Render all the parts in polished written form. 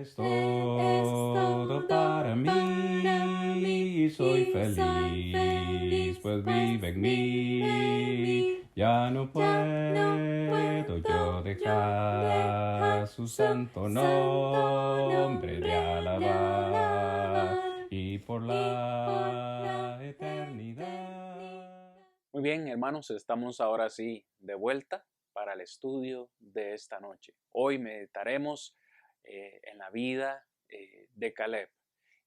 Es todo para mí, soy feliz, pues vive en mí. Ya no puedo yo dejar su santo nombre de alabar y por la eternidad. Muy bien, hermanos, estamos ahora sí de vuelta para el estudio de esta noche. Hoy meditaremos en la vida de Caleb.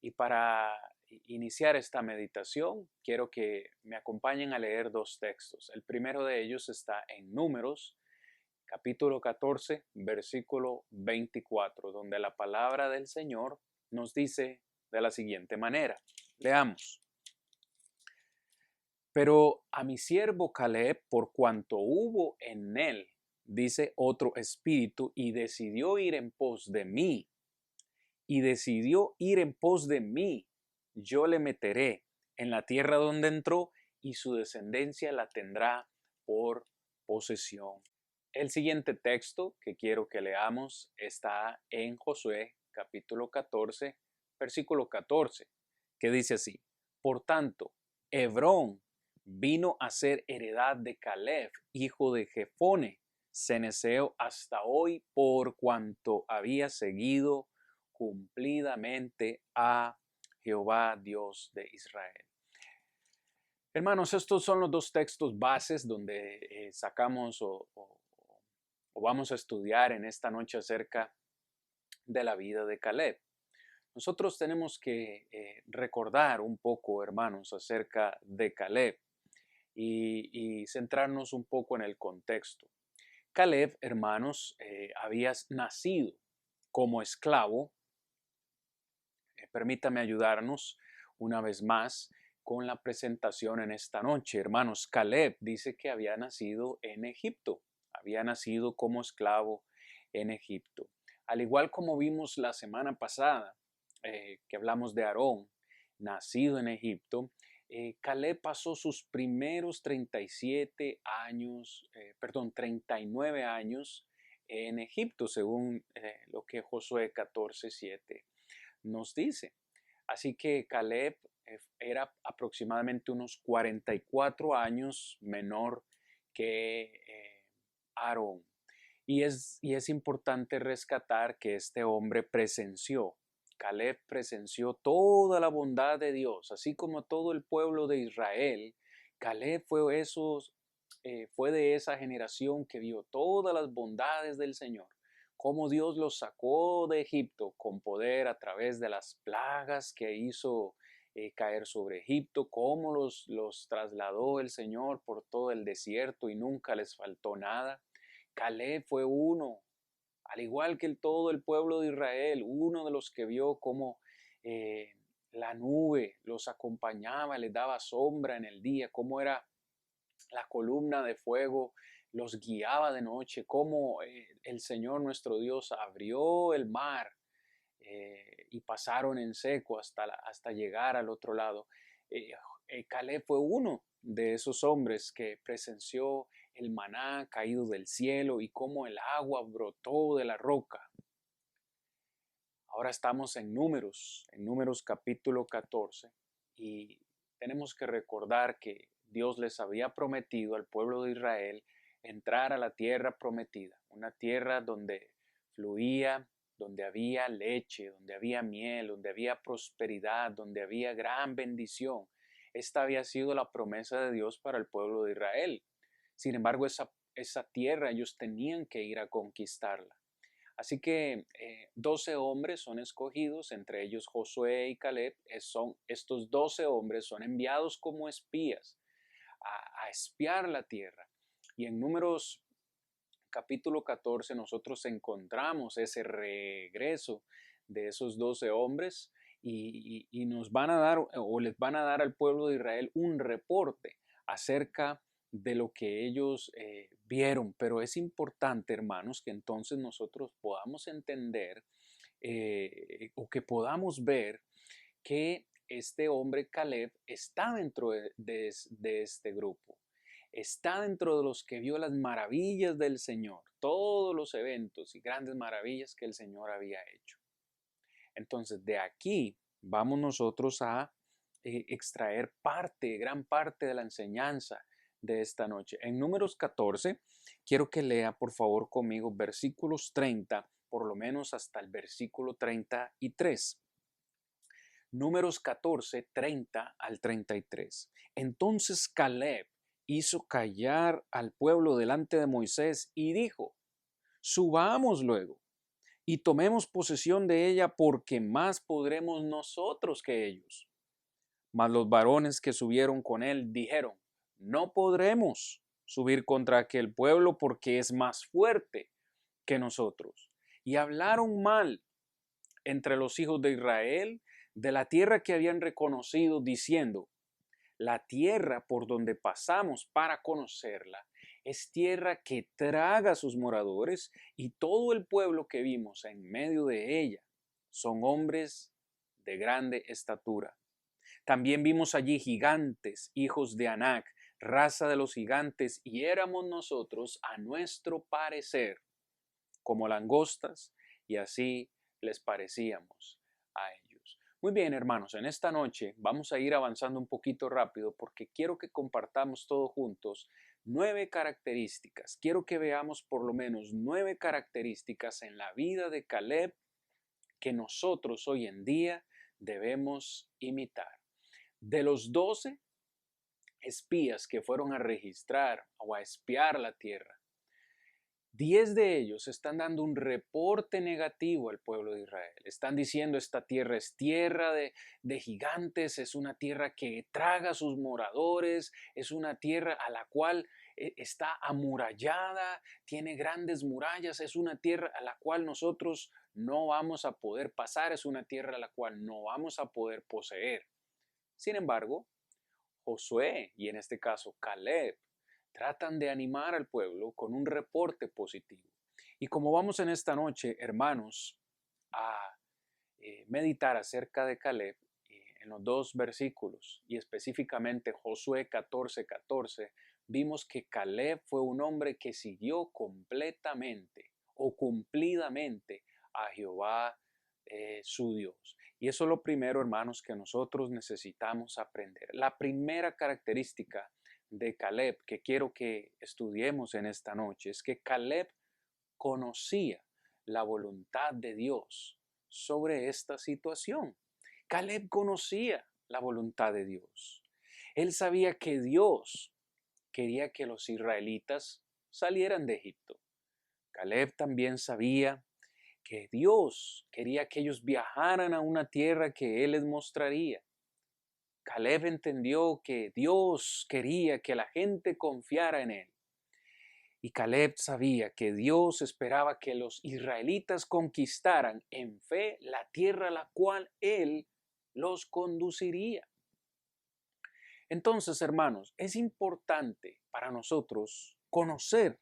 Y para iniciar esta meditación, quiero que me acompañen a leer dos textos. El primero de ellos está en Números, capítulo 14, versículo 24, donde la palabra del Señor nos dice de la siguiente manera. Leamos. Pero a mi siervo Caleb, por cuanto hubo en él, dice otro espíritu, y decidió ir en pos de mí, yo le meteré en la tierra donde entró, y su descendencia la tendrá por posesión. El siguiente texto que quiero que leamos está en Josué, capítulo 14, versículo 14, que dice así: Por tanto, Hebrón vino a ser heredad de Caleb, hijo de Jefone, cenezeo, hasta hoy, por cuanto había seguido cumplidamente a Jehová, Dios de Israel. Hermanos, estos son los dos textos bases donde sacamos o vamos a estudiar en esta noche acerca de la vida de Caleb. Nosotros tenemos que recordar un poco, hermanos, acerca de Caleb y centrarnos un poco en el contexto. Caleb, hermanos, había nacido como esclavo. Permítame ayudarnos una vez más con la presentación en esta noche. Hermanos, Caleb dice que había nacido en Egipto, había nacido como esclavo en Egipto. Al igual como vimos la semana pasada, que hablamos de Aarón, nacido en Egipto, Caleb pasó sus primeros 37 años, 39 años en Egipto, según lo que Josué 14:7 nos dice. Así que Caleb era aproximadamente unos 44 años menor que Aarón. Y es importante rescatar que este hombre Caleb presenció toda la bondad de Dios, así como todo el pueblo de Israel. Caleb fue de esa generación que vio todas las bondades del Señor, cómo Dios los sacó de Egipto con poder a través de las plagas que hizo caer sobre Egipto, cómo los trasladó el Señor por todo el desierto y nunca les faltó nada. Caleb fue uno, al igual que todo el pueblo de Israel, uno de los que vio cómo la nube los acompañaba, les daba sombra en el día, cómo era la columna de fuego los guiaba de noche, cómo el Señor nuestro Dios abrió el mar y pasaron en seco hasta llegar al otro lado. Caleb fue uno de esos hombres que presenció el maná caído del cielo y cómo el agua brotó de la roca. Ahora estamos en Números capítulo 14, y tenemos que recordar que Dios les había prometido al pueblo de Israel entrar a la tierra prometida, una tierra donde fluía, donde había leche, donde había miel, donde había prosperidad, donde había gran bendición. Esta había sido la promesa de Dios para el pueblo de Israel. Sin embargo, esa tierra ellos tenían que ir a conquistarla. Así que 12 hombres son escogidos, entre ellos Josué y Caleb. Estos 12 hombres son enviados como espías a espiar la tierra. Y en Números capítulo 14 nosotros encontramos ese regreso de esos 12 hombres y nos van a dar o les van a dar al pueblo de Israel un reporte acerca de lo que ellos vieron. Pero es importante, hermanos, que entonces nosotros podamos entender o que podamos ver que este hombre Caleb está dentro de este grupo. Está dentro de los que vio las maravillas del Señor, todos los eventos y grandes maravillas que el Señor había hecho. Entonces, de aquí vamos nosotros a extraer gran parte de la enseñanza de esta noche. En Números 14, quiero que lea por favor conmigo versículos 30, por lo menos hasta el versículo 33. Números 14, 30 al 33. Entonces Caleb hizo callar al pueblo delante de Moisés y dijo: subamos luego y tomemos posesión de ella, porque más podremos nosotros que ellos. Mas los varones que subieron con él dijeron: no podremos subir contra aquel pueblo, porque es más fuerte que nosotros. Y hablaron mal entre los hijos de Israel de la tierra que habían reconocido, diciendo: la tierra por donde pasamos para conocerla es tierra que traga a sus moradores, y todo el pueblo que vimos en medio de ella son hombres de grande estatura. También vimos allí gigantes, hijos de Anac, raza de los gigantes, y éramos nosotros, a nuestro parecer, como langostas, y así les parecíamos a ellos. Muy bien, hermanos, en esta noche vamos a ir avanzando un poquito rápido porque quiero que compartamos todos juntos 9 características. Quiero que veamos por lo menos 9 características en la vida de Caleb que nosotros hoy en día debemos imitar. De los 12 espías que fueron a registrar o a espiar la tierra, 10 de ellos están dando un reporte negativo al pueblo de Israel. Están diciendo: esta tierra es tierra de gigantes, es una tierra que traga a sus moradores, es una tierra a la cual está amurallada, tiene grandes murallas, es una tierra a la cual nosotros no vamos a poder pasar, es una tierra a la cual no vamos a poder poseer. Sin embargo, Josué, y en este caso Caleb, tratan de animar al pueblo con un reporte positivo. Y como vamos en esta noche, hermanos, a meditar acerca de Caleb, en los 2 versículos, y específicamente Josué 14:14, vimos que Caleb fue un hombre que siguió completamente o cumplidamente a Jehová su Dios. Y eso es lo primero, hermanos, que nosotros necesitamos aprender. La primera característica de Caleb que quiero que estudiemos en esta noche es que Caleb conocía la voluntad de Dios sobre esta situación. Caleb conocía la voluntad de Dios. Él sabía que Dios quería que los israelitas salieran de Egipto. Caleb también sabía que Dios quería que ellos viajaran a una tierra que Él les mostraría. Caleb entendió que Dios quería que la gente confiara en Él. Y Caleb sabía que Dios esperaba que los israelitas conquistaran en fe la tierra a la cual Él los conduciría. Entonces, hermanos, es importante para nosotros conocer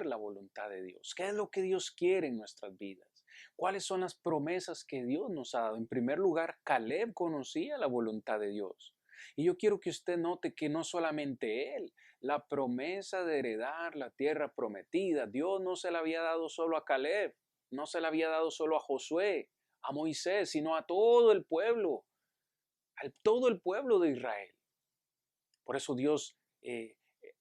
la voluntad de Dios. ¿Qué es lo que Dios quiere en nuestras vidas? ¿Cuáles son las promesas que Dios nos ha dado? En primer lugar, Caleb conocía la voluntad de Dios. Y yo quiero que usted note que no solamente él, la promesa de heredar la tierra prometida, Dios no se la había dado solo a Caleb, no se la había dado solo a Josué, a Moisés, sino a todo el pueblo, todo el pueblo de Israel. Por eso Dios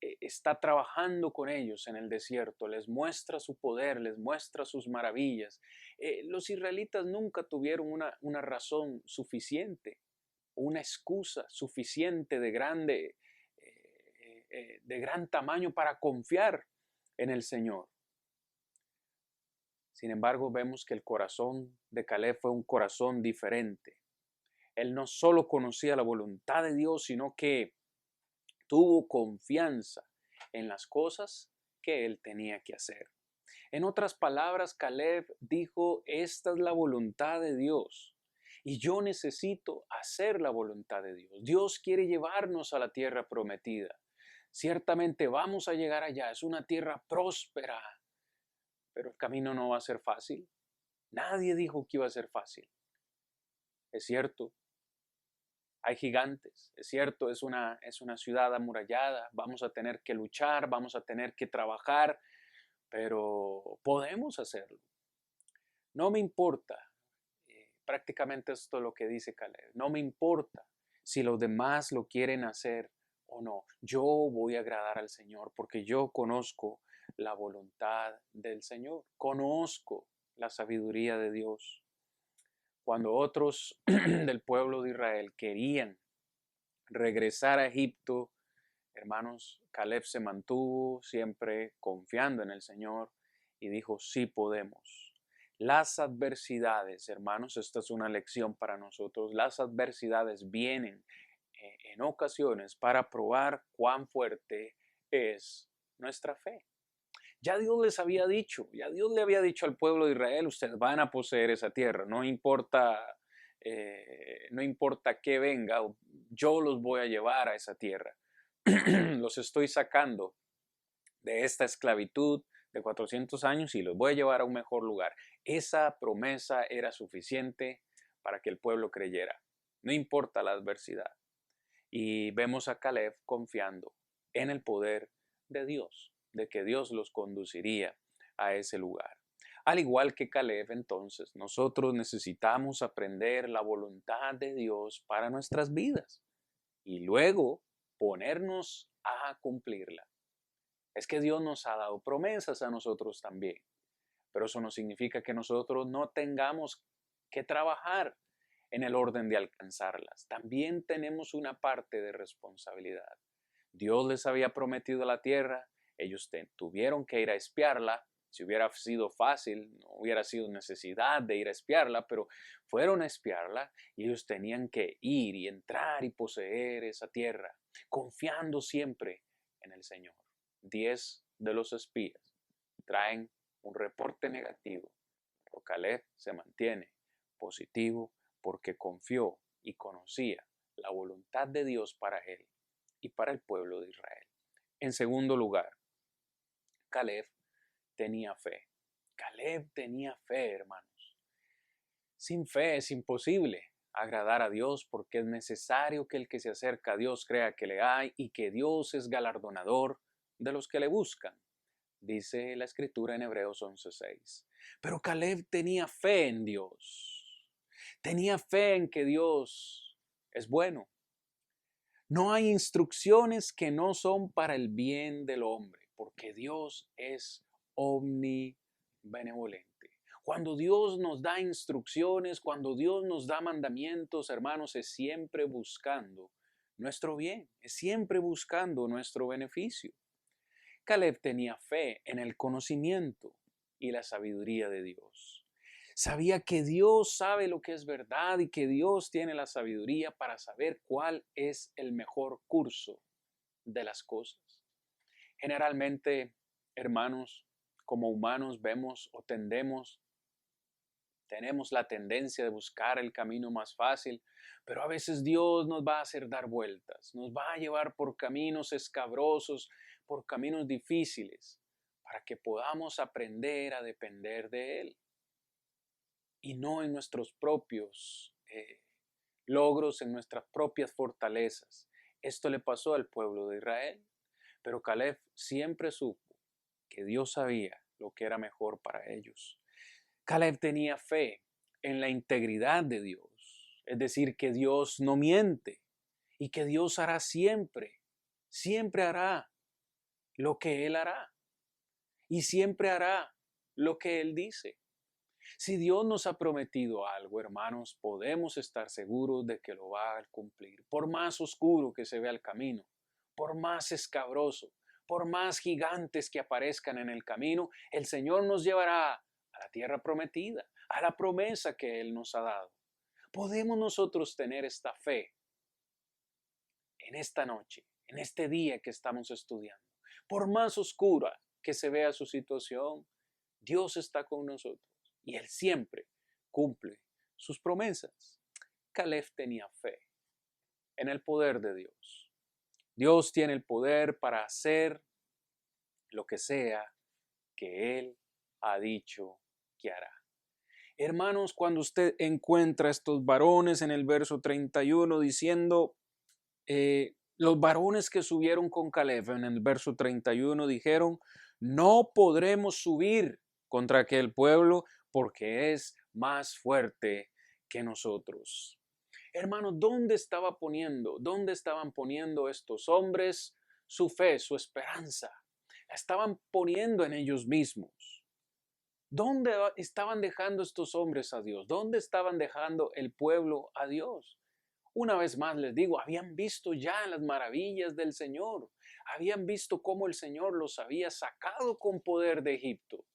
está trabajando con ellos en el desierto, les muestra su poder, les muestra sus maravillas. Los israelitas nunca tuvieron una razón suficiente, una excusa suficiente de gran tamaño para confiar en el Señor. Sin embargo, vemos que el corazón de Caleb fue un corazón diferente. Él no solo conocía la voluntad de Dios, sino que tuvo confianza en las cosas que él tenía que hacer. En otras palabras, Caleb dijo: esta es la voluntad de Dios y yo necesito hacer la voluntad de Dios. Dios quiere llevarnos a la tierra prometida. Ciertamente vamos a llegar allá, es una tierra próspera, pero el camino no va a ser fácil. Nadie dijo que iba a ser fácil. Es cierto, hay gigantes, es cierto, es una ciudad amurallada, vamos a tener que luchar, vamos a tener que trabajar, pero podemos hacerlo. No me importa Prácticamente esto es lo que dice Caleb. No me importa si los demás lo quieren hacer o no. Yo voy a agradar al Señor porque yo conozco la voluntad del Señor. Conozco la sabiduría de Dios. Cuando otros del pueblo de Israel querían regresar a Egipto, hermanos, Caleb se mantuvo siempre confiando en el Señor y dijo, sí podemos. Las adversidades, hermanos, esta es una lección para nosotros, las adversidades vienen en ocasiones para probar cuán fuerte es nuestra fe. Ya Dios les había dicho, ya Dios le había dicho al pueblo de Israel, ustedes van a poseer esa tierra, no importa qué venga, yo los voy a llevar a esa tierra. Los estoy sacando de esta esclavitud de 400 años y los voy a llevar a un mejor lugar. Esa promesa era suficiente para que el pueblo creyera, no importa la adversidad. Y vemos a Caleb confiando en el poder de Dios, de que Dios los conduciría a ese lugar. Al igual que Caleb, entonces, nosotros necesitamos aprender la voluntad de Dios para nuestras vidas y luego ponernos a cumplirla. Es que Dios nos ha dado promesas a nosotros también, pero eso no significa que nosotros no tengamos que trabajar en el orden de alcanzarlas. También tenemos una parte de responsabilidad. Dios les había prometido la tierra, ellos tuvieron que ir a espiarla. Si hubiera sido fácil, no hubiera sido necesidad de ir a espiarla, pero fueron a espiarla y ellos tenían que ir y entrar y poseer esa tierra, confiando siempre en el Señor. 10 de los espías traen un reporte negativo, pero Caleb se mantiene positivo porque confió y conocía la voluntad de Dios para él y para el pueblo de Israel. En segundo lugar, Caleb tenía fe. Caleb tenía fe, hermanos. Sin fe es imposible agradar a Dios porque es necesario que el que se acerca a Dios crea que le hay y que Dios es galardonador de los que le buscan. Dice la escritura en Hebreos 11:6. Pero Caleb tenía fe en Dios. Tenía fe en que Dios es bueno. No hay instrucciones que no son para el bien del hombre, porque Dios es omnibenevolente. Cuando Dios nos da instrucciones, cuando Dios nos da mandamientos, hermanos, es siempre buscando nuestro bien, es siempre buscando nuestro beneficio. Caleb tenía fe en el conocimiento y la sabiduría de Dios. Sabía que Dios sabe lo que es verdad y que Dios tiene la sabiduría para saber cuál es el mejor curso de las cosas. Generalmente, hermanos, como humanos vemos o tenemos la tendencia de buscar el camino más fácil, pero a veces Dios nos va a hacer dar vueltas, nos va a llevar por caminos escabrosos, por caminos difíciles, para que podamos aprender a depender de Él y no en nuestros propios logros, en nuestras propias fortalezas. Esto le pasó al pueblo de Israel, pero Caleb siempre supo que Dios sabía lo que era mejor para ellos. Caleb tenía fe en la integridad de Dios, es decir, que Dios no miente y que Dios hará siempre, siempre hará lo que Él hará y siempre hará lo que Él dice. Si Dios nos ha prometido algo, hermanos, podemos estar seguros de que lo va a cumplir. Por más oscuro que se vea el camino, por más escabroso, por más gigantes que aparezcan en el camino, el Señor nos llevará a la tierra prometida, a la promesa que Él nos ha dado. Podemos nosotros tener esta fe en esta noche, en este día que estamos estudiando. Por más oscura que se vea su situación, Dios está con nosotros y Él siempre cumple sus promesas. Caleb tenía fe en el poder de Dios. Dios tiene el poder para hacer lo que sea que Él ha dicho que hará. Hermanos, cuando usted encuentra estos varones en el verso 31 diciendo, los varones que subieron con Caleb en el verso 31 dijeron, no podremos subir contra aquel pueblo porque es más fuerte que nosotros. Hermanos, dónde estaban poniendo estos hombres su fe, su esperanza? La estaban poniendo en ellos mismos. ¿Dónde estaban dejando estos hombres a Dios? ¿Dónde estaban dejando el pueblo a Dios? Una vez más les digo, habían visto ya las maravillas del Señor. Habían visto cómo el Señor los había sacado con poder de Egipto.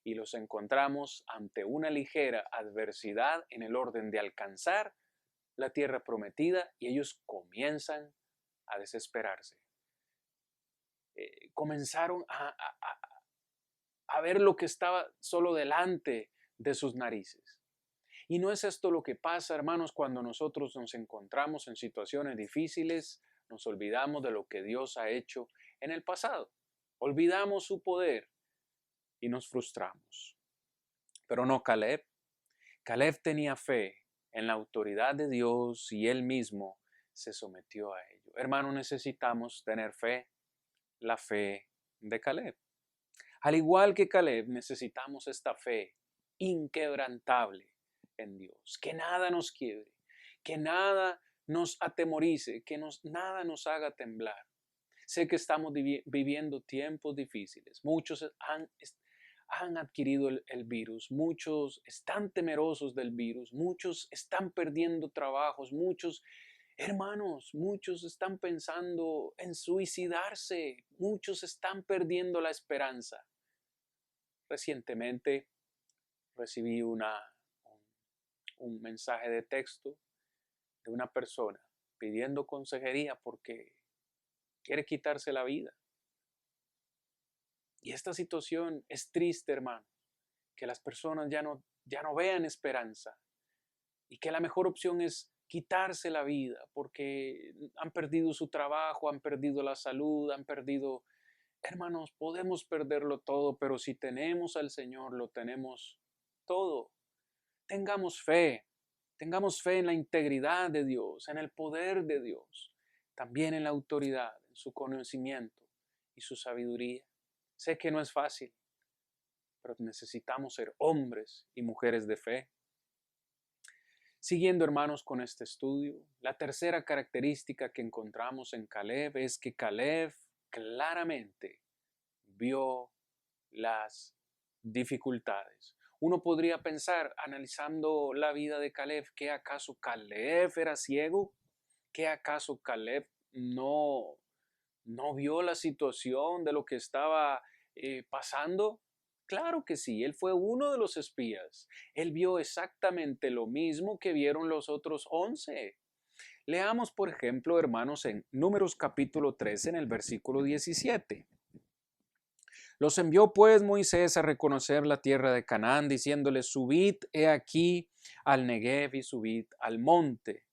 Y los encontramos ante una ligera adversidad en el orden de alcanzar la tierra prometida y ellos comienzan a desesperarse. Comenzaron a ver lo que estaba solo delante de sus narices. Y no es esto lo que pasa, hermanos, cuando nosotros nos encontramos en situaciones difíciles, nos olvidamos de lo que Dios ha hecho en el pasado. Olvidamos su poder y nos frustramos. Pero no Caleb. Caleb tenía fe en la autoridad de Dios y él mismo se sometió a ello. Hermanos, necesitamos tener fe, la fe de Caleb. Al igual que Caleb, necesitamos esta fe inquebrantable en Dios. Que nada nos quiebre, que nada nos atemorice, que nada nos haga temblar. Sé que estamos viviendo tiempos difíciles. Muchos han adquirido el virus, muchos están temerosos del virus, muchos están perdiendo trabajos, muchos están pensando en suicidarse, muchos están perdiendo la esperanza. Recientemente recibí un mensaje de texto de una persona pidiendo consejería porque quiere quitarse la vida. Y esta situación es triste, hermano, que las personas ya no vean esperanza y que la mejor opción es quitarse la vida porque han perdido su trabajo, han perdido la salud, hermanos, podemos perderlo todo, pero si tenemos al Señor, lo tenemos todo. Tengamos fe en la integridad de Dios, en el poder de Dios, también en la autoridad, en su conocimiento y su sabiduría. Sé que no es fácil, pero necesitamos ser hombres y mujeres de fe. Siguiendo, hermanos, con este estudio, la tercera característica que encontramos en Caleb es que Caleb claramente vio las dificultades. Uno podría pensar, analizando la vida de Caleb, ¿que acaso Caleb era ciego? ¿Que acaso Caleb no vio la situación de lo que estaba pasando? Claro que sí, él fue uno de los espías. Él vio exactamente lo mismo que vieron los otros 11. Leamos, por ejemplo, hermanos, en Números capítulo 13, en el versículo 17. Los envió pues Moisés a reconocer la tierra de Canaán, diciéndoles, subid he aquí al Negev y subid al monte.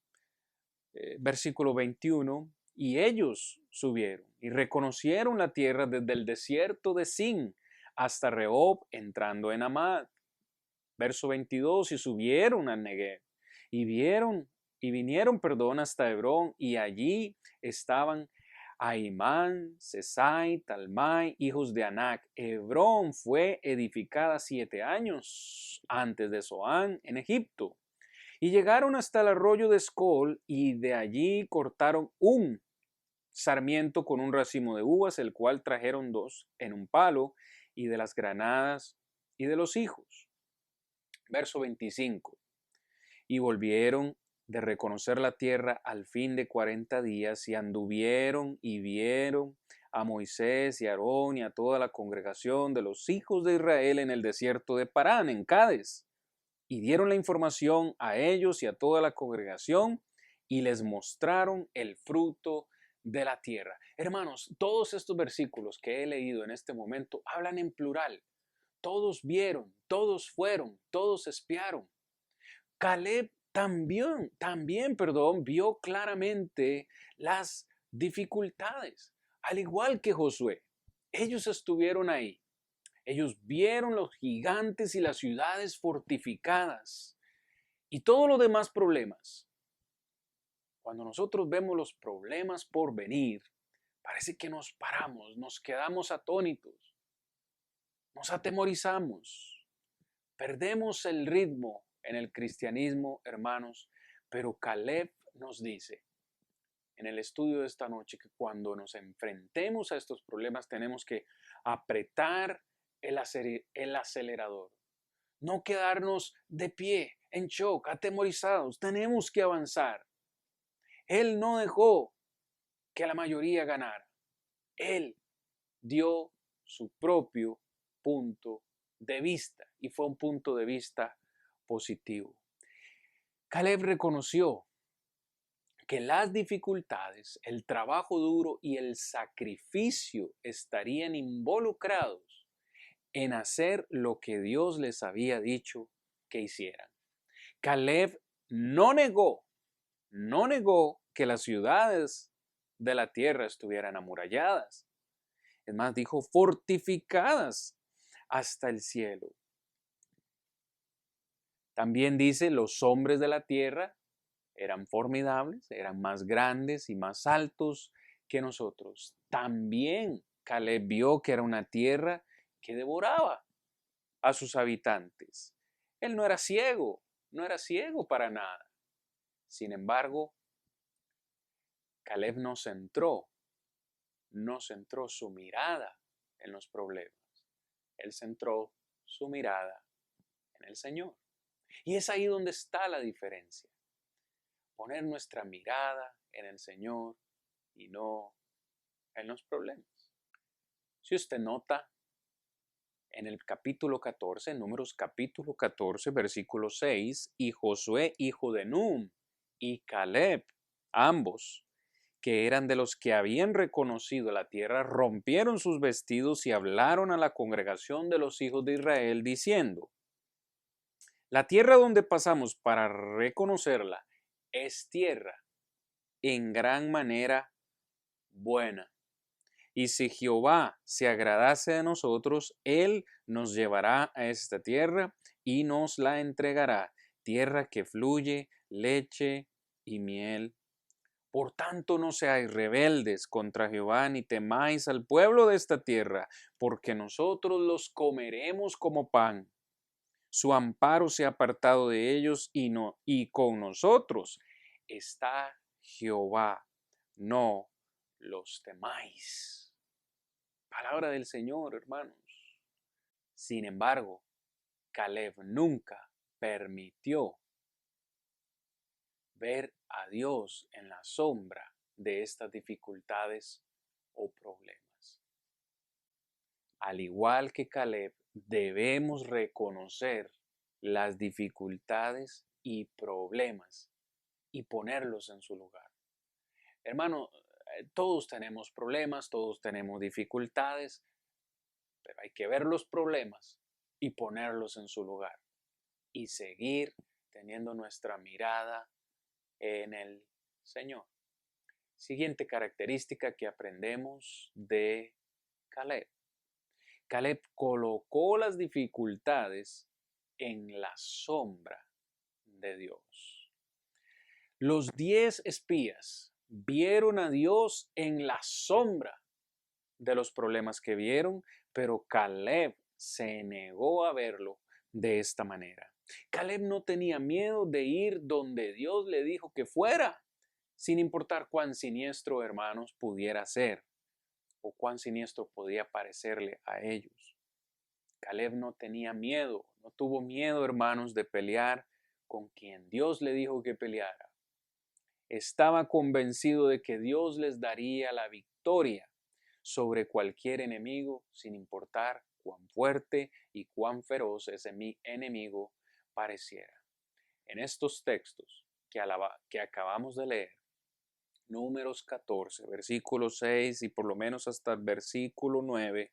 Versículo 21, y ellos subieron y reconocieron la tierra desde el desierto de Sin hasta Rehob, entrando en Amad. Verso 22, y subieron al Negev y vinieron hasta Hebrón, y allí estaban Ahimán, Sesai, Talmai, hijos de Anac. Hebrón fue edificada 7 años antes de Zoán en Egipto. Y llegaron hasta el arroyo de Escol, y de allí cortaron un sarmiento con un racimo de uvas, el cual trajeron 2 en un palo, y de las granadas y de los hijos. Verso 25. Y volvieron de reconocer la tierra al fin de 40 días, y anduvieron y vieron a Moisés y a Aarón y a toda la congregación de los hijos de Israel en el desierto de Parán, en Cades. Y dieron la información a ellos y a toda la congregación, y les mostraron el fruto de la tierra. Hermanos, todos estos versículos que he leído en este momento hablan en plural. Todos vieron, todos fueron, todos espiaron. Caleb también, vio claramente las dificultades, al igual que Josué. Ellos estuvieron ahí. Ellos vieron los gigantes y las ciudades fortificadas y todos los demás problemas. Cuando nosotros vemos los problemas por venir, parece que nos paramos, nos quedamos atónitos, nos atemorizamos, perdemos el ritmo en el cristianismo, hermanos, pero Caleb nos dice en el estudio de esta noche que cuando nos enfrentemos a estos problemas tenemos que apretar el acelerador, no quedarnos de pie, en shock, atemorizados, tenemos que avanzar. Él no dejó que la mayoría ganara, él dio su propio punto de vista y fue un punto de vista positivo. Caleb reconoció que las dificultades, el trabajo duro y el sacrificio estarían involucrados en hacer lo que Dios les había dicho que hicieran. Caleb no negó que las ciudades de la tierra estuvieran amuralladas. Es más, dijo fortificadas hasta el cielo. También dice, los hombres de la tierra eran formidables, eran más grandes y más altos que nosotros. También Caleb vio que era una tierra que devoraba a sus habitantes. Él no era ciego para nada. Sin embargo, Caleb no centró su mirada en los problemas. Él centró su mirada en el Señor. Y es ahí donde está la diferencia. Poner nuestra mirada en el Señor y no en los problemas. Si usted nota, en el capítulo 14, Números capítulo 14, versículo 6, y Josué, hijo de Num, y Caleb, ambos, que eran de los que habían reconocido la tierra, rompieron sus vestidos y hablaron a la congregación de los hijos de Israel, diciendo, la tierra donde pasamos para reconocerla es tierra en gran manera buena. Y si Jehová se agradase de nosotros, Él nos llevará a esta tierra y nos la entregará, tierra que fluye leche y miel. Por tanto, no seáis rebeldes contra Jehová, ni temáis al pueblo de esta tierra, porque nosotros los comeremos como pan. Su amparo se ha apartado de ellos y con nosotros está Jehová. No los temáis. Palabra del Señor, hermanos. Sin embargo, Caleb nunca permitió ver a Dios en la sombra de estas dificultades o problemas. Al igual que Caleb, debemos reconocer las dificultades y problemas y ponerlos en su lugar. Hermano, todos tenemos problemas, todos tenemos dificultades, pero hay que ver los problemas y ponerlos en su lugar y seguir teniendo nuestra mirada en el Señor. Siguiente característica que aprendemos de Caleb. Caleb colocó las dificultades en la sombra de Dios. Los 10 espías vieron a Dios en la sombra de los problemas que vieron, pero Caleb se negó a verlo de esta manera. Caleb no tenía miedo de ir donde Dios le dijo que fuera, sin importar cuán siniestro, hermanos, pudiera ser o cuán siniestro podía parecerle a ellos. Caleb no tenía miedo, no tuvo miedo, hermanos, de pelear con quien Dios le dijo que peleara. Estaba convencido de que Dios les daría la victoria sobre cualquier enemigo, sin importar cuán fuerte y cuán feroz ese enemigo pareciera. En estos textos que acabamos de leer, Números 14, versículo 6 y por lo menos hasta el versículo 9,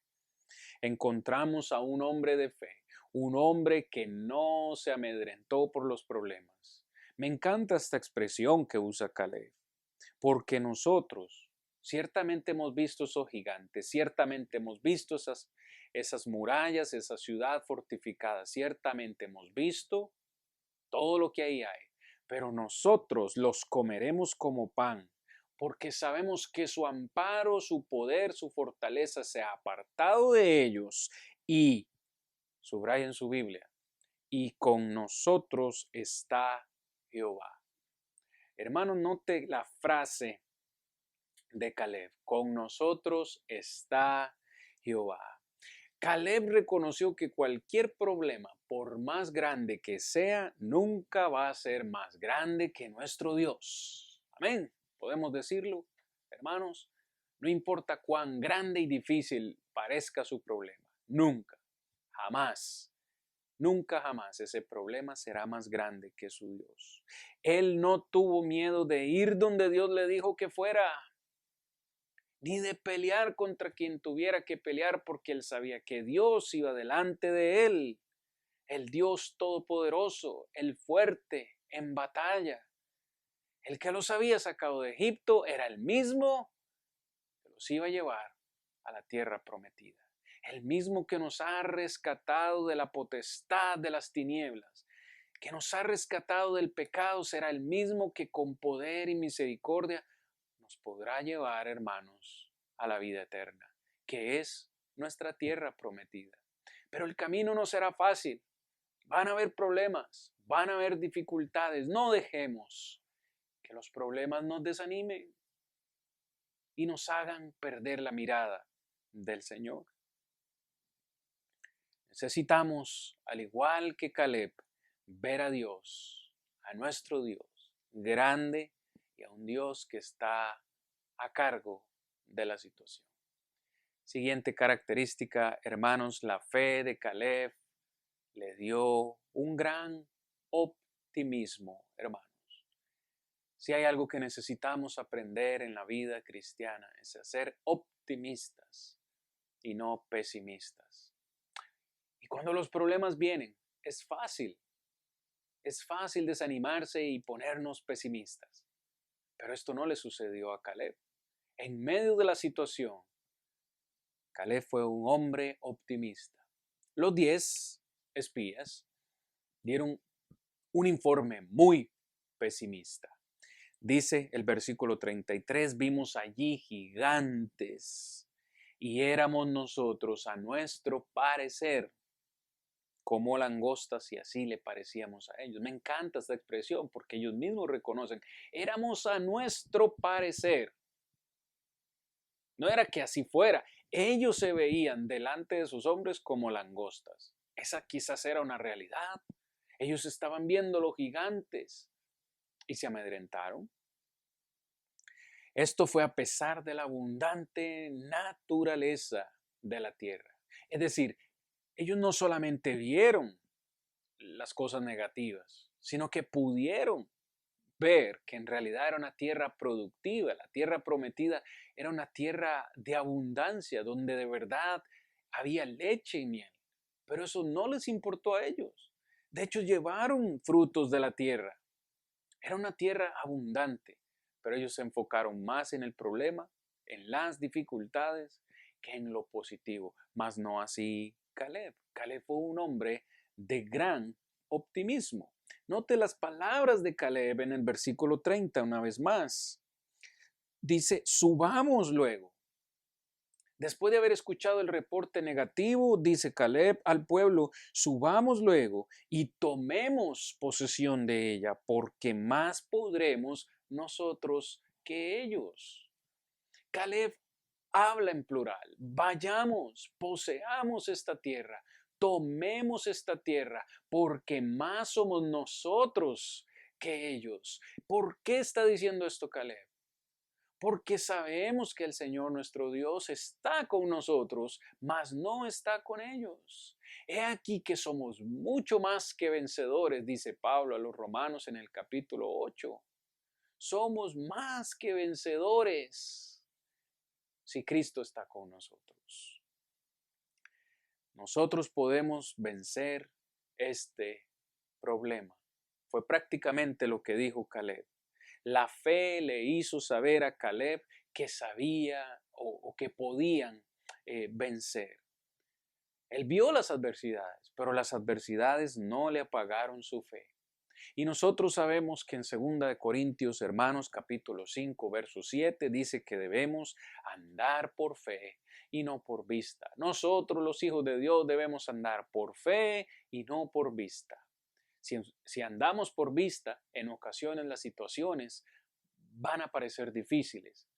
encontramos a un hombre de fe, un hombre que no se amedrentó por los problemas. Me encanta esta expresión que usa Caleb, porque nosotros ciertamente hemos visto esos gigantes, ciertamente hemos visto esas murallas, esa ciudad fortificada, ciertamente hemos visto todo lo que ahí hay, pero nosotros los comeremos como pan, porque sabemos que su amparo, su poder, su fortaleza se ha apartado de ellos y, subraya en su Biblia, y con nosotros está Jehová. Hermano, note la frase de Caleb, con nosotros está Jehová. Caleb reconoció que cualquier problema, por más grande que sea, nunca va a ser más grande que nuestro Dios. Amén. ¿Podemos decirlo, hermanos? No importa cuán grande y difícil parezca su problema, nunca, jamás, nunca jamás ese problema será más grande que su Dios. Él no tuvo miedo de ir donde Dios le dijo que fuera, ni de pelear contra quien tuviera que pelear, porque él sabía que Dios iba delante de él, el Dios todopoderoso, el fuerte en batalla, el que los había sacado de Egipto, era el mismo que los iba a llevar a la tierra prometida, el mismo que nos ha rescatado de la potestad de las tinieblas, que nos ha rescatado del pecado, será el mismo que con poder y misericordia nos podrá llevar, hermanos, a la vida eterna, que es nuestra tierra prometida. Pero el camino no será fácil. Van a haber problemas, van a haber dificultades. No dejemos que los problemas nos desanimen y nos hagan perder la mirada del Señor. Necesitamos, al igual que Caleb, ver a Dios, a nuestro Dios, grande y a un Dios que está a cargo de la situación. Siguiente característica, hermanos, la fe de Caleb le dio un gran optimismo, hermanos. Si hay algo que necesitamos aprender en la vida cristiana es a ser optimistas y no pesimistas. Y cuando los problemas vienen, es fácil desanimarse y ponernos pesimistas. Pero esto no le sucedió a Caleb. En medio de la situación, Caleb fue un hombre optimista. Los 10 espías dieron un informe muy pesimista. Dice el versículo 33, vimos allí gigantes y éramos nosotros a nuestro parecer como langostas y así le parecíamos a ellos. Me encanta esta expresión porque ellos mismos reconocen, éramos a nuestro parecer. No era que así fuera, ellos se veían delante de sus hombres como langostas. Esa quizás era una realidad. Ellos estaban viendo los gigantes y se amedrentaron. Esto fue a pesar de la abundante naturaleza de la tierra. Es decir, ellos no solamente vieron las cosas negativas, sino que pudieron ver que en realidad era una tierra productiva. La tierra prometida era una tierra de abundancia, donde de verdad había leche y miel. Pero eso no les importó a ellos. De hecho, llevaron frutos de la tierra. Era una tierra abundante, pero ellos se enfocaron más en el problema, en las dificultades, que en lo positivo. Mas no así Caleb. Caleb fue un hombre de gran optimismo. Note las palabras de Caleb en el versículo 30 una vez más. Dice, subamos luego. Después de haber escuchado el reporte negativo, dice Caleb al pueblo, subamos luego y tomemos posesión de ella, porque más podremos nosotros que ellos. Caleb habla en plural, vayamos, poseamos esta tierra, tomemos esta tierra, porque más somos nosotros que ellos. ¿Por qué está diciendo esto Caleb? Porque sabemos que el Señor nuestro Dios está con nosotros, mas no está con ellos. He aquí que somos mucho más que vencedores, dice Pablo a los romanos en el capítulo 8. Somos más que vencedores si Cristo está con nosotros. Nosotros podemos vencer este problema. Fue prácticamente lo que dijo Caleb. La fe le hizo saber a Caleb que sabía o que podían vencer. Él vio las adversidades, pero las adversidades no le apagaron su fe. Y nosotros sabemos que en 2 Corintios, capítulo 5, verso 7, dice que debemos andar por fe y no por vista. Nosotros, los hijos de Dios, debemos andar por fe y no por vista. Si andamos por vista, en ocasiones las situaciones van a parecer difíciles.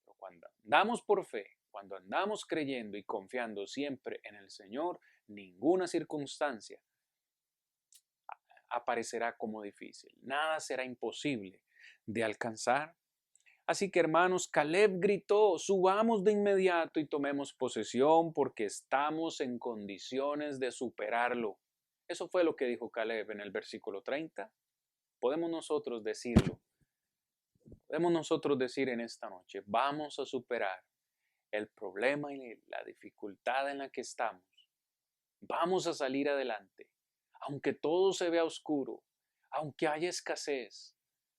Pero cuando andamos por fe, cuando andamos creyendo y confiando siempre en el Señor, ninguna circunstancia aparecerá como difícil. Nada será imposible de alcanzar. Así que hermanos, Caleb gritó, subamos de inmediato y tomemos posesión porque estamos en condiciones de superarlo. Eso fue lo que dijo Caleb en el versículo 30. Podemos nosotros decirlo. Podemos nosotros decir en esta noche, vamos a superar el problema y la dificultad en la que estamos. Vamos a salir adelante. Aunque todo se vea oscuro, aunque haya escasez,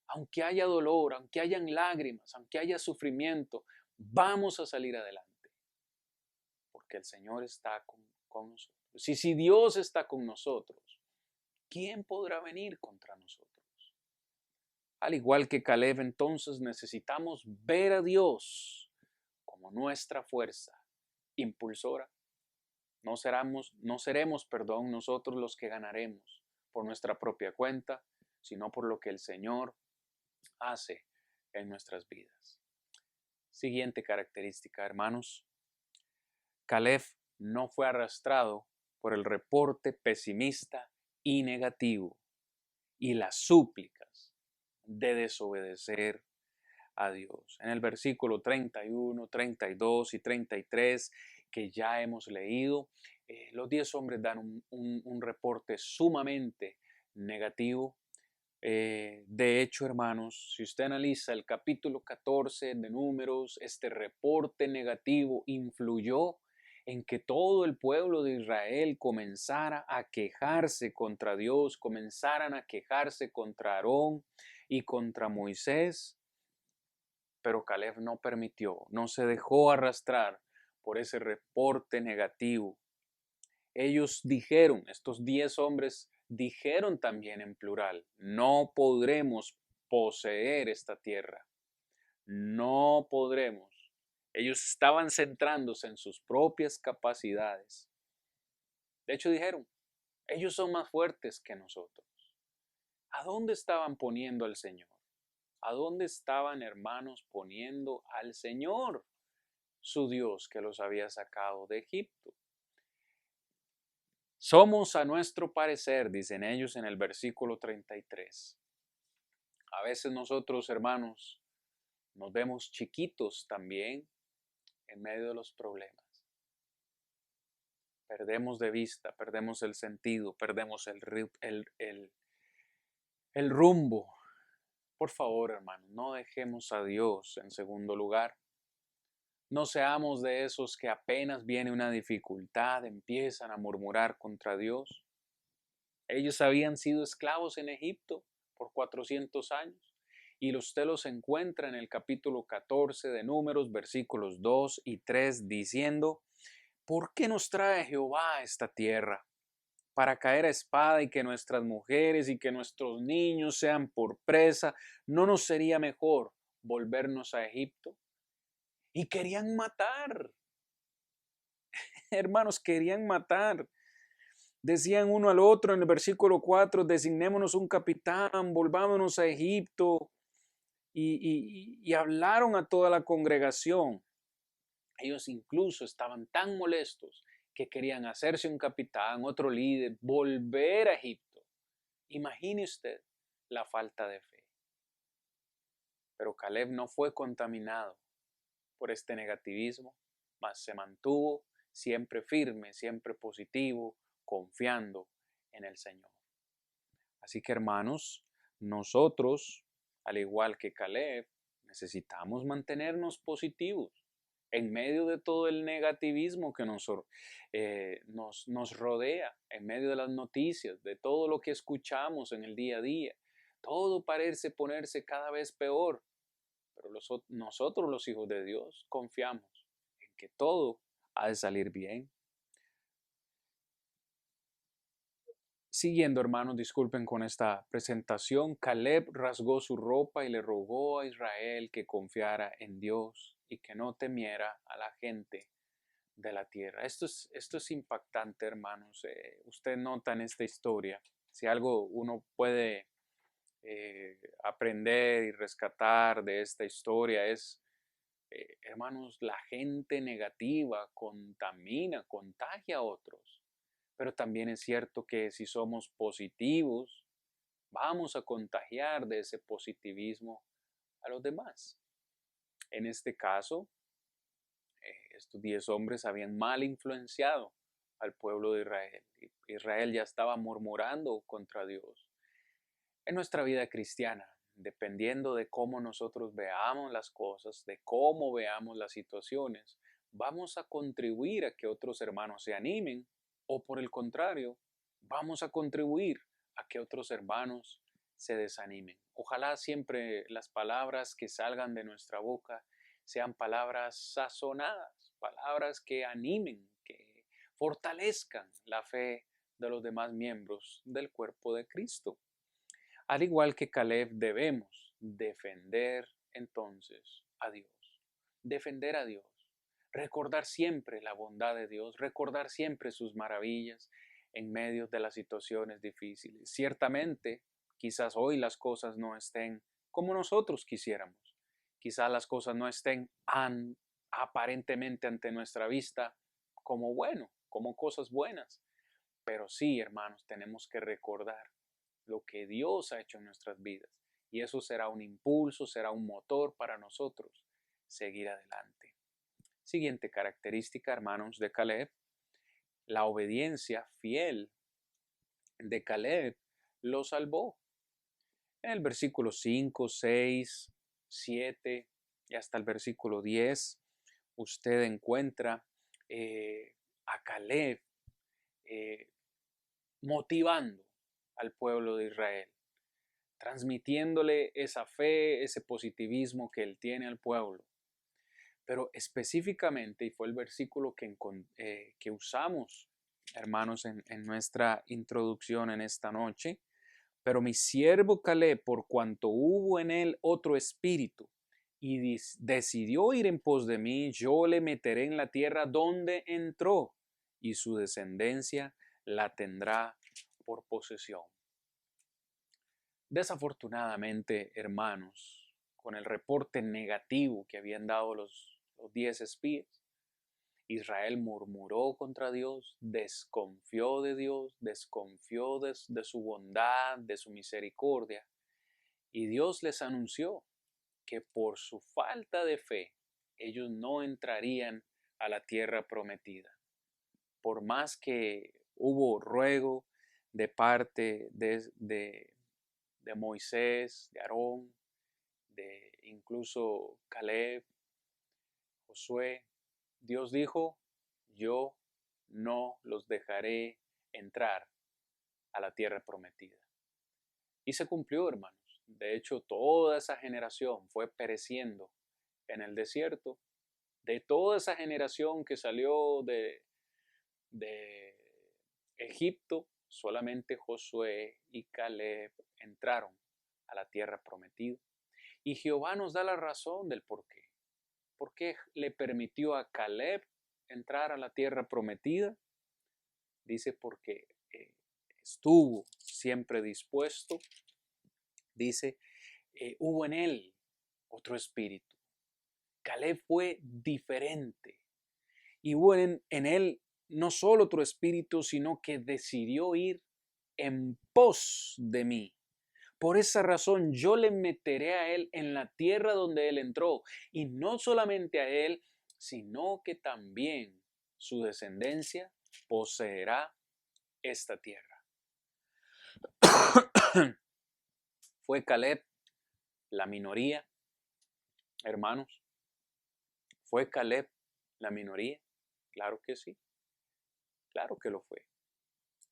aunque haya dolor, aunque hayan lágrimas, aunque haya sufrimiento, vamos a salir adelante. Porque el Señor está con nosotros. Si Dios está con nosotros, ¿quién podrá venir contra nosotros? Al igual que Caleb, entonces necesitamos ver a Dios como nuestra fuerza impulsora. No seremos, nosotros los que ganaremos por nuestra propia cuenta, sino por lo que el Señor hace en nuestras vidas. Siguiente característica, hermanos. Caleb no fue arrastrado por el reporte pesimista y negativo y las súplicas de desobedecer a Dios. En el versículo 31, 32 y 33 que ya hemos leído, los 10 hombres dan un reporte sumamente negativo. De hecho, hermanos, si usted analiza el capítulo 14 de Números, este reporte negativo influyó en que todo el pueblo de Israel comenzara a quejarse contra Dios, comenzaran a quejarse contra Aarón y contra Moisés. Pero Caleb no permitió, no se dejó arrastrar por ese reporte negativo. Ellos dijeron, estos 10 hombres dijeron también en plural, no podremos poseer esta tierra, no podremos. Ellos estaban centrándose en sus propias capacidades. De hecho dijeron, ellos son más fuertes que nosotros. ¿A dónde estaban poniendo al Señor? ¿A dónde estaban, hermanos, poniendo al Señor, su Dios que los había sacado de Egipto? Somos a nuestro parecer, dicen ellos en el versículo 33. A veces nosotros, hermanos, nos vemos chiquitos también en medio de los problemas. Perdemos de vista, perdemos el sentido, perdemos el rumbo. Por favor, hermanos, no dejemos a Dios en segundo lugar. No seamos de esos que apenas viene una dificultad, empiezan a murmurar contra Dios. Ellos habían sido esclavos en Egipto por 400 años y usted los encuentra en el capítulo 14 de Números, versículos 2 y 3, diciendo, ¿por qué nos trae Jehová a esta tierra? Para caer a espada y que nuestras mujeres y que nuestros niños sean por presa, ¿no nos sería mejor volvernos a Egipto? Y querían matar. Hermanos, querían matar. Decían uno al otro en el versículo 4, designémonos un capitán, volvámonos a Egipto. Y hablaron a toda la congregación. Ellos incluso estaban tan molestos que querían hacerse un capitán, otro líder, volver a Egipto. Imagine usted la falta de fe. Pero Caleb no fue contaminado por este negativismo, mas se mantuvo siempre firme, siempre positivo, confiando en el Señor. Así que hermanos, nosotros, al igual que Caleb, necesitamos mantenernos positivos en medio de todo el negativismo que nos rodea, en medio de las noticias, de todo lo que escuchamos en el día a día. Todo parece ponerse cada vez peor, pero nosotros los hijos de Dios confiamos en que todo ha de salir bien. Siguiendo, hermanos, disculpen con esta presentación, Caleb rasgó su ropa y le rogó a Israel que confiara en Dios y que no temiera a la gente de la tierra. Esto es impactante, hermanos. Usted nota en esta historia, si algo uno puede aprender y rescatar de esta historia es, hermanos, la gente negativa contagia a otros. Pero también es cierto que si somos positivos, vamos a contagiar de ese positivismo a los demás. En este caso, estos 10 hombres habían mal influenciado al pueblo de Israel. Israel ya estaba murmurando contra Dios. En nuestra vida cristiana, dependiendo de cómo nosotros veamos las cosas, de cómo veamos las situaciones, vamos a contribuir a que otros hermanos se animen o por el contrario, vamos a contribuir a que otros hermanos se desanimen. Ojalá siempre las palabras que salgan de nuestra boca sean palabras sazonadas, palabras que animen, que fortalezcan la fe de los demás miembros del cuerpo de Cristo. Al igual que Caleb, debemos defender entonces a Dios. Defender a Dios. Recordar siempre la bondad de Dios, recordar siempre sus maravillas en medio de las situaciones difíciles. Ciertamente, quizás hoy las cosas no estén como nosotros quisiéramos. Quizás las cosas no estén aparentemente ante nuestra vista como bueno, como cosas buenas. Pero sí, hermanos, tenemos que recordar lo que Dios ha hecho en nuestras vidas. Y eso será un impulso, será un motor para nosotros seguir adelante. Siguiente característica, hermanos, de Caleb, la obediencia fiel de Caleb lo salvó. En el versículo 5, 6, 7 y hasta el versículo 10, usted encuentra a Caleb motivando al pueblo de Israel, transmitiéndole esa fe, ese positivismo que él tiene al pueblo. Pero específicamente, y fue el versículo que usamos, hermanos, en nuestra introducción en esta noche, pero mi siervo Caleb, por cuanto hubo en él otro espíritu, y decidió ir en pos de mí, yo le meteré en la tierra donde entró, y su descendencia la tendrá por posesión. Desafortunadamente, hermanos, con el reporte negativo que habían dado los 10 espías, Israel murmuró contra Dios, desconfió de Dios, desconfió de su bondad, de su misericordia, y Dios les anunció que por su falta de fe ellos no entrarían a la tierra prometida. Por más que hubo ruego de parte de Moisés, de Aarón, de incluso Caleb, Josué, Dios dijo, yo no los dejaré entrar a la tierra prometida. Y se cumplió, hermanos. De hecho, toda esa generación fue pereciendo en el desierto. De toda esa generación que salió de Egipto, solamente Josué y Caleb entraron a la tierra prometida. Y Jehová nos da la razón del por qué. ¿Por qué le permitió a Caleb entrar a la tierra prometida? Dice porque estuvo siempre dispuesto. Dice, hubo en él otro espíritu. Caleb fue diferente. Y hubo en él no solo otro espíritu, sino que decidió ir en pos de mí. Por esa razón yo le meteré a él en la tierra donde él entró. Y no solamente a él, sino que también su descendencia poseerá esta tierra. ¿Fue Caleb la minoría, hermanos? ¿Fue Caleb la minoría? Claro que sí. Claro que lo fue.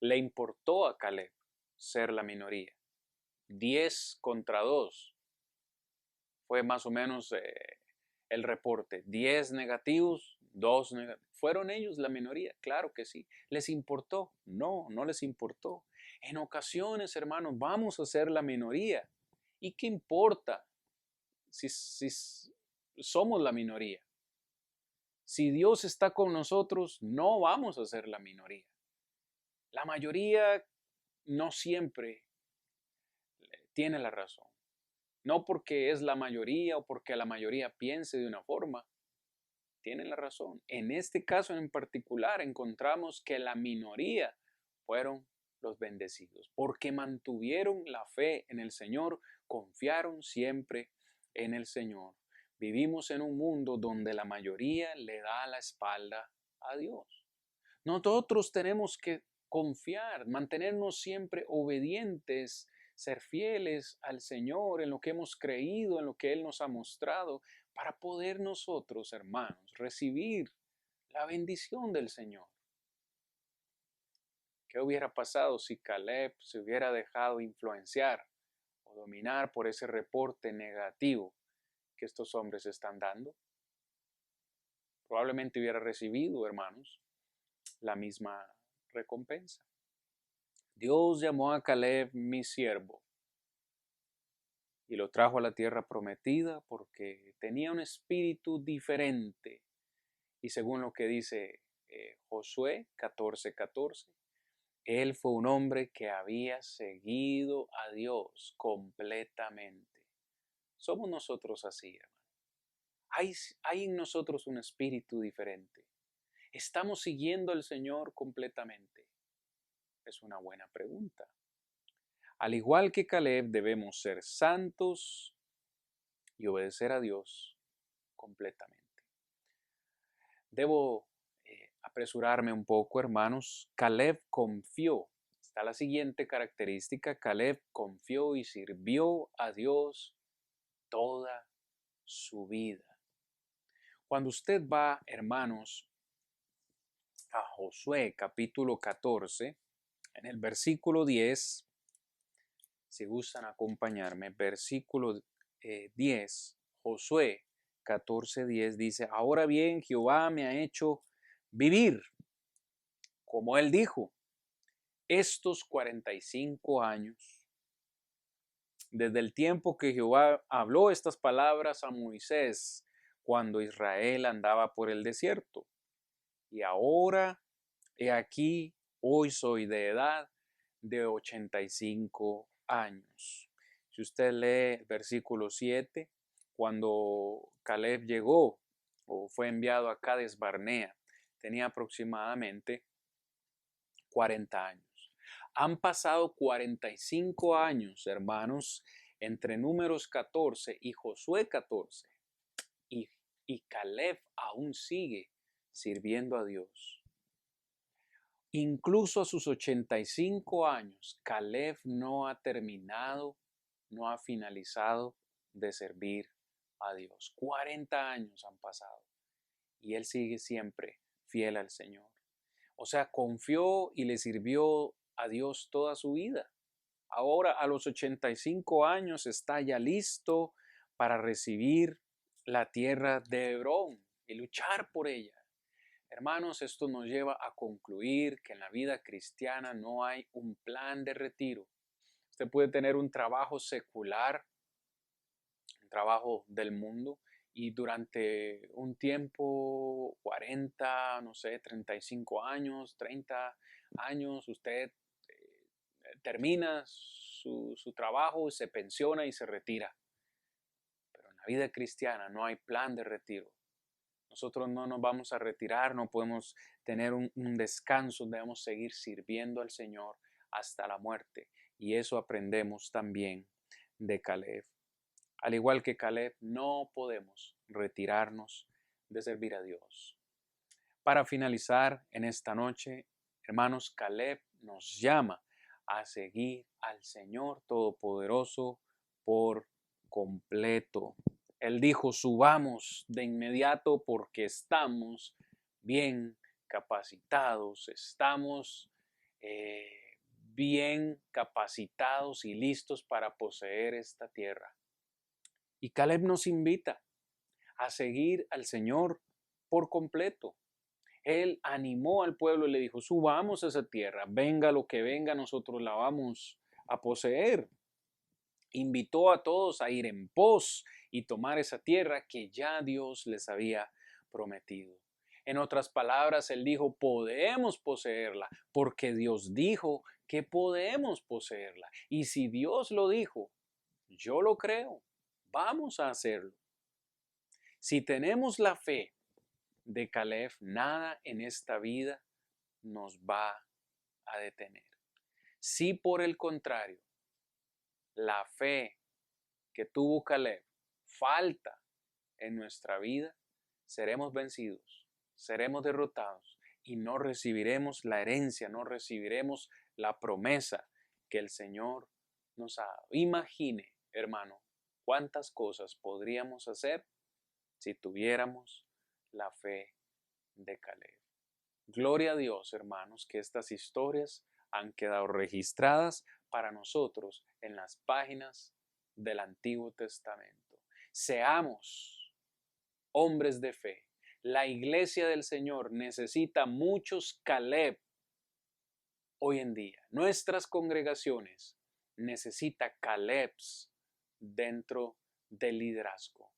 Le importó a Caleb ser la minoría. 10 contra 2 fue más o menos el reporte. 10 negativos, 2 negativos. ¿Fueron ellos la minoría? Claro que sí. ¿Les importó? No, no les importó. En ocasiones, hermanos, vamos a ser la minoría. ¿Y qué importa si somos la minoría? Si Dios está con nosotros, no vamos a ser la minoría. La mayoría no siempre tiene la razón. No porque es la mayoría o porque la mayoría piense de una forma, tienen la razón. En este caso en particular encontramos que la minoría fueron los bendecidos, porque mantuvieron la fe en el Señor, confiaron siempre en el Señor. Vivimos en un mundo donde la mayoría le da la espalda a Dios. Nosotros tenemos que confiar, mantenernos siempre obedientes, ser fieles al Señor en lo que hemos creído, en lo que Él nos ha mostrado, para poder nosotros, hermanos, recibir la bendición del Señor. ¿Qué hubiera pasado si Caleb se hubiera dejado influenciar o dominar por ese reporte negativo que estos hombres están dando? Probablemente hubiera recibido, hermanos, la misma recompensa. Dios llamó a Caleb mi siervo y lo trajo a la tierra prometida porque tenía un espíritu diferente. Y según lo que dice Josué 14:14, él fue un hombre que había seguido a Dios completamente. Somos nosotros así, hermano. Hay en nosotros un espíritu diferente. ¿Estamos siguiendo al Señor completamente? Es una buena pregunta. Al igual que Caleb, debemos ser santos y obedecer a Dios completamente. Debo apresurarme un poco, hermanos. Caleb confió. Está la siguiente característica. Caleb confió y sirvió a Dios toda su vida. Cuando usted va, hermanos, a Josué capítulo 14, en el versículo 10, si gustan acompañarme, versículo 10, Josué 14:10 dice, ahora bien, Jehová me ha hecho vivir, como él dijo, estos 45 años, desde el tiempo que Jehová habló estas palabras a Moisés, cuando Israel andaba por el desierto. Y ahora, he aquí, hoy soy de edad de 85 años. Si usted lee el versículo 7, cuando Caleb llegó o fue enviado a Cades Barnea, tenía aproximadamente 40 años. Han pasado 45 años, hermanos, entre Números 14 y Josué 14. Y Caleb aún sigue sirviendo a Dios. Incluso a sus 85 años, Caleb no ha terminado, no ha finalizado de servir a Dios. 40 años han pasado y él sigue siempre fiel al Señor. O sea, confió y le sirvió a Dios toda su vida. Ahora a los 85 años está ya listo para recibir la tierra de Hebrón y luchar por ella. Hermanos, esto nos lleva a concluir que en la vida cristiana no hay un plan de retiro. Usted puede tener un trabajo secular, un trabajo del mundo, y durante un tiempo, 40, no sé, 35 años, 30 años, usted termina su trabajo, se pensiona y se retira. Pero en la vida cristiana no hay plan de retiro. Nosotros no nos vamos a retirar, no podemos tener un descanso, debemos seguir sirviendo al Señor hasta la muerte. Y eso aprendemos también de Caleb. Al igual que Caleb, no podemos retirarnos de servir a Dios. Para finalizar en esta noche, hermanos, Caleb nos llama a seguir al Señor Todopoderoso por completo. Él dijo, subamos de inmediato porque estamos bien capacitados, estamos bien capacitados y listos para poseer esta tierra. Y Caleb nos invita a seguir al Señor por completo. Él animó al pueblo y le dijo, subamos a esa tierra, venga lo que venga, nosotros la vamos a poseer. Invitó a todos a ir en pos y tomar esa tierra que ya Dios les había prometido. En otras palabras, él dijo, podemos poseerla, porque Dios dijo que podemos poseerla. Y si Dios lo dijo, yo lo creo, vamos a hacerlo. Si tenemos la fe de Caleb, nada en esta vida nos va a detener. Si por el contrario, la fe que tuvo Caleb falta en nuestra vida, seremos vencidos, seremos derrotados y no recibiremos la herencia, no recibiremos la promesa que el Señor nos ha dado. Imagine, hermano, cuántas cosas podríamos hacer si tuviéramos la fe de Caleb. Gloria a Dios, hermanos, que estas historias han quedado registradas para nosotros en las páginas del Antiguo Testamento. Seamos hombres de fe. La iglesia del Señor necesita muchos Caleb hoy en día. Nuestras congregaciones necesitan Calebs dentro del liderazgo.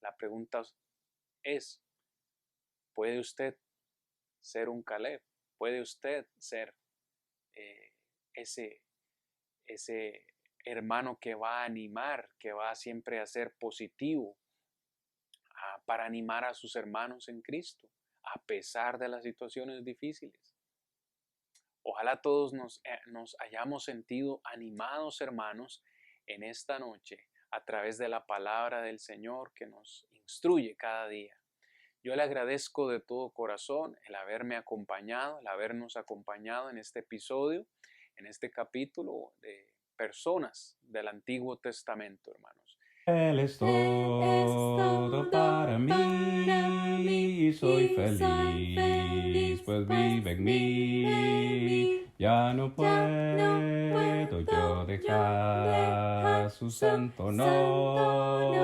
La pregunta es, ¿puede usted ser un Caleb? ¿Puede usted ser ese hermano que va a animar, que va siempre a ser positivo, para animar a sus hermanos en Cristo, a pesar de las situaciones difíciles? Ojalá todos nos hayamos sentido animados, hermanos, en esta noche, a través de la palabra del Señor que nos instruye cada día. Yo le agradezco de todo corazón el haberme acompañado, el habernos acompañado en este episodio, en este capítulo de personas del Antiguo Testamento, hermanos. Él es todo para mí y soy feliz, pues vive en mí. Ya no puedo yo dejar su santo nombre